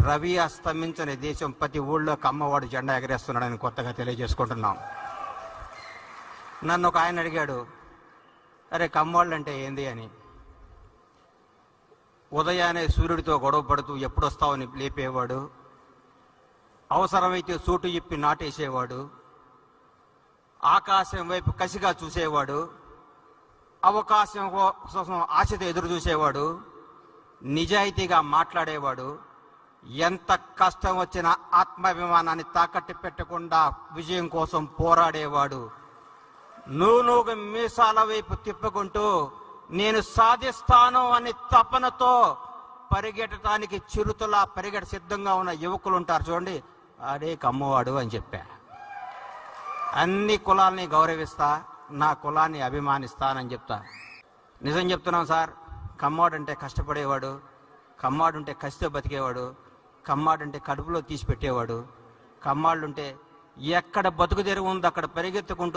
రవి అస్తమించని దేశం ప్రతి ఊళ్ళో కమ్మవాడు జెండా ఎగరేస్తున్నాడని కొత్తగా తెలియజేసుకుంటున్నాం. నన్ను ఒక ఆయన అడిగాడు, అరే కమ్మవాళ్ళు అంటే ఏంది అని. ఉదయాన్నే సూర్యుడితో గొడవ పడుతూ ఎప్పుడొస్తావని లేపేవాడు, అవసరమైతే సూటు ఇప్పి నాటేసేవాడు, ఆకాశం వైపు కసిగా చూసేవాడు, అవకాశం కోసం ఆశతో ఎదురు చూసేవాడు, నిజాయితీగా మాట్లాడేవాడు, ఎంత కష్టం వచ్చినా ఆత్మాభిమానాన్ని తాకట్టు పెట్టకుండా విజయం కోసం పోరాడేవాడు. నూనూగు మీసాల వైపు తిప్పుకుంటూ నేను సాధిస్తాను అని తపనతో పరిగెట్టడానికి చిరుతలా పరిగెట సిద్ధంగా ఉన్న యువకులు ఉంటారు చూడండి, అదే కమ్మవాడు అని చెప్పా. అన్ని కులాల్ని గౌరవిస్తా, నా కులాన్ని అభిమానిస్తానని చెప్తా. నిజం చెప్తున్నాం సార్, కమ్మవాడు అంటే కష్టపడేవాడు, కమ్మాడు ఉంటే కసితో బతికేవాడు, కమ్మాడు అంటే కడుపులో తీసి పెట్టేవాడు, కమ్మాళ్ళుంటే ఎక్కడ బతుకు తెరువు ఉందో అక్కడ పరిగెత్తుకుంటూ